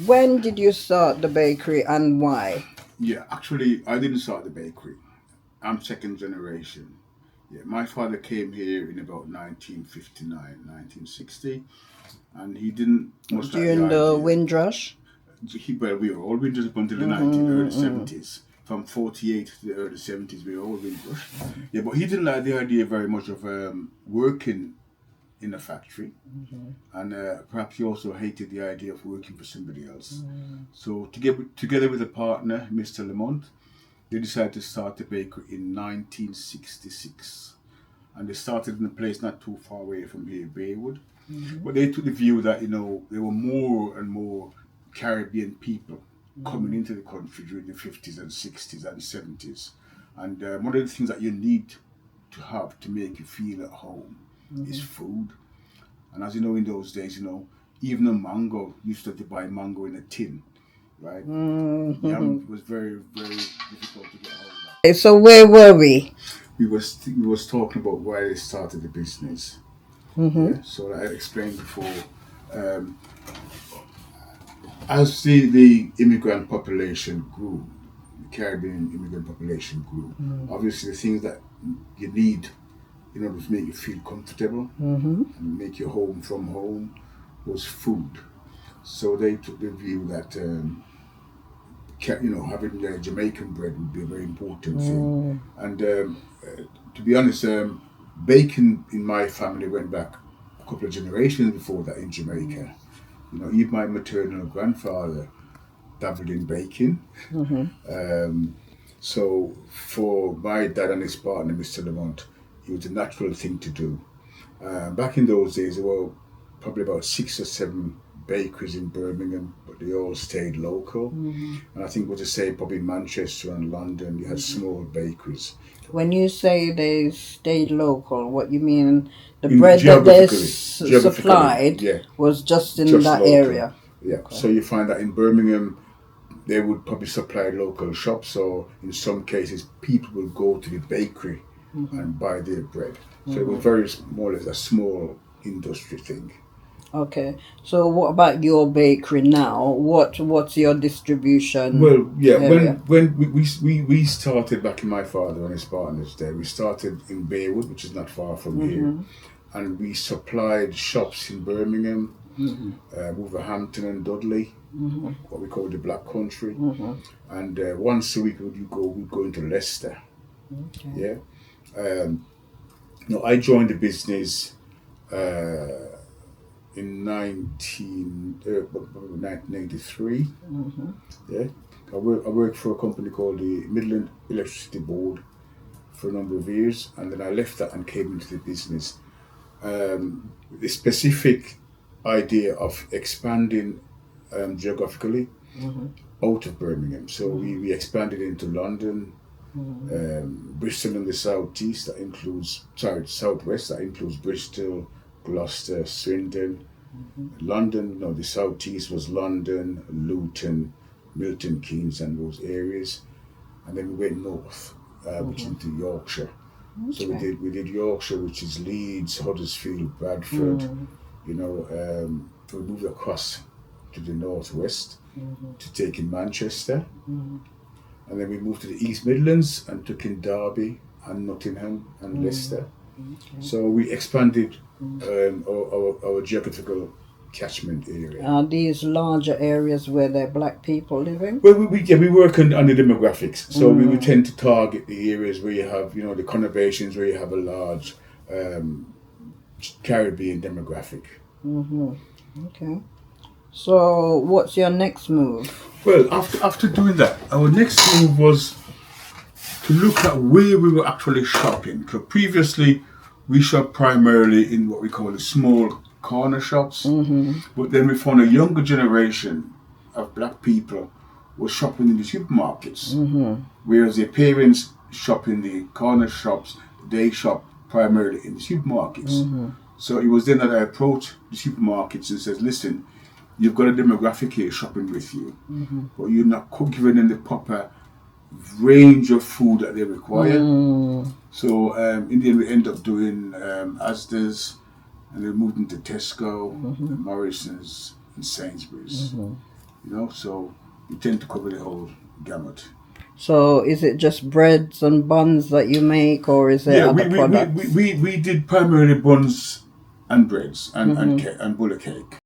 when did you start the bakery and why? Yeah, actually, I didn't start the bakery. I'm second generation. Yeah, my father came here in about 1959, 1960, and he didn't much like the During the idea. Windrush? Well, we were all Windrush up until the early 70s. From 48 to the early 70s, we were all Windrush. Yeah, but he didn't like the idea very much of working in a factory, and perhaps he also hated the idea of working for somebody else. So, together with a partner, Mr. Lamont, they decided to start the bakery in 1966. And they started in a place not too far away from here, Bearwood. But they took the view that, there were more and more Caribbean people coming into the country during the 50s and 60s and 70s. And one of the things that you need to have to make you feel at home is food. And as you know, in those days, even a mango, you used to have to buy mango in a tin, right? Yam was very, very difficult to get hold of. Okay, so where were we? We was talking about why they started the business. Yeah, so I explained before. As the immigrant population grew, the Caribbean immigrant population grew. Obviously, the things that you need in order to make you feel comfortable and make your home from home was food. So they took the view that having Jamaican bread would be a very important thing. And to be honest, bacon in my family went back a couple of generations before that in Jamaica. Even my maternal grandfather dabbled in baking. So for my dad and his partner, Mr. Lamont, it was a natural thing to do. Back in those days, there were probably about 6 or 7 bakeries in Birmingham, but they all stayed local. And I think what to say, probably Manchester and London, you had small bakeries. When you say they stayed local, what you mean? The bread that they supplied was just in that local area? Yeah, okay. So you find that in Birmingham, they would probably supply local shops, or in some cases, people would go to the bakery and buy their bread. So it was very more or less a small industry thing. Okay, so what about your bakery now? What's your distribution? Well, yeah, area? when we started back in my father and his partners there, we started in Bearwood, which is not far from here, and we supplied shops in Birmingham, Wolverhampton and Dudley, what we call the Black Country, and once a week we'd go into Leicester. Okay. Yeah, I joined the business. In 1993, yeah, I worked for a company called the Midland Electricity Board for a number of years, and then I left that and came into the business. The specific idea of expanding geographically out of Birmingham, so we expanded into London, Bristol in the southwest, that includes Bristol, Gloucester, Swindon, London. The southeast was London, Luton, Milton Keynes, and those areas, and then we went north, which into Yorkshire. Okay. So we did Yorkshire, which is Leeds, Huddersfield, Bradford. We moved across to the northwest to take in Manchester, and then we moved to the East Midlands and took in Derby and Nottingham and Leicester. Okay. So we expanded our geographical catchment area. Are these larger areas where there are black people living? Well, we work on the demographics. So we would tend to target the areas where you have, the conurbations, where you have a large Caribbean demographic. Okay. So what's your next move? Well, after doing that, our next move was to look at where we were actually shopping. Because previously, we shop primarily in what we call the small corner shops, but then we found a younger generation of black people were shopping in the supermarkets, whereas their parents shop in the corner shops, they shop primarily in the supermarkets. So it was then that I approached the supermarkets and said, listen, you've got a demographic here shopping with you, but you're not giving them the proper range of food that they require. So in the end, we end up doing Asda's, and then moved into Tesco, Morrison's, and Sainsbury's. You know, so we tend to cover the whole gamut. So is it just breads and buns that you make, or is there other products? We did primarily buns and breads and bullet cake.